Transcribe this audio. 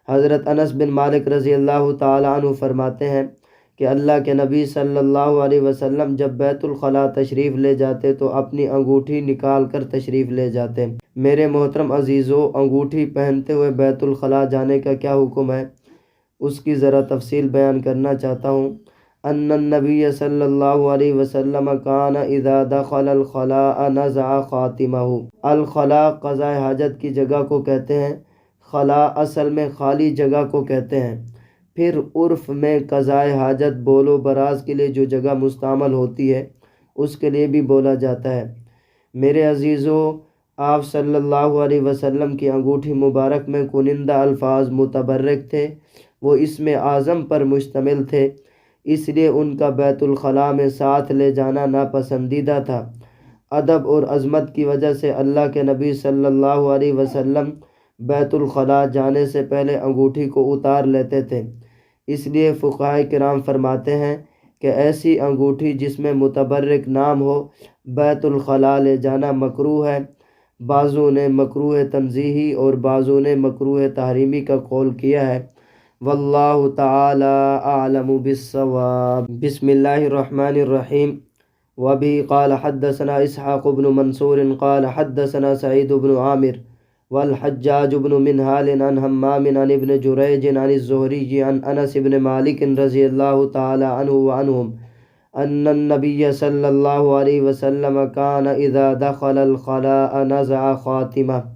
حضرت انس بن مالک رضی اللہ تعالیٰ عنہ فرماتے ہیں کہ اللہ کے نبی صلی اللہ علیہ وسلم جب بیت الخلاء تشریف لے جاتے تو اپنی انگوٹھی نکال کر تشریف لے جاتے۔ میرے محترم عزیزو، انگوٹھی پہنتے ہوئے بیت الخلاء جانے کا کیا حکم ہے، اس کی ذرا تفصیل بیان کرنا چاہتا ہوں۔ ان النبی صلی اللہ علیہ وسلم کان اذا دخل الخلاء نزع خاتمہ۔ الخلاء قضاء حاجت کی جگہ کو کہتے ہیں، خلاء اصل میں خالی جگہ کو کہتے ہیں۔ پھر عرف میں قضاء حاجت بول و براز کے لیے جو جگہ مستعمل ہوتی ہے اس کے لیے بھی بولا جاتا ہے۔ میرے عزیزو، آپ صلی اللہ علیہ وسلم کی انگوٹھی مبارک میں کنندہ الفاظ متبرک تھے، وہ اسم اعظم پر مشتمل تھے، اس لیے ان کا بیت الخلاء میں ساتھ لے جانا ناپسندیدہ تھا۔ ادب اور عظمت کی وجہ سے اللہ کے نبی صلی اللہ علیہ وسلم بیت الخلاء جانے سے پہلے انگوٹھی کو اتار لیتے تھے۔ اس لیے فقہاء کرام فرماتے ہیں کہ ایسی انگوٹھی جس میں متبرک نام ہو بیت الخلاء لے جانا مکروہ ہے۔ بعضوں نے مکروہ تنزیہی اور بعضوں نے مکروہ تحریمی کا قول کیا ہے۔ واللہ تعالی اعلم بالصواب۔ بسم اللہ الرحمن الرحیم۔ وبه قال حدثنا اسحاق بن منصور قال حدثنا سعید بن عامر والحجاج بن منہال عن حمام عن ابن جریج عن الزہری عن انس بن مالک رضی اللہ تعالی عنہ وعنہم ان النبی صلی اللہ علیہ وسلم کان اذا دخل الخلاء نزع خاتمہ۔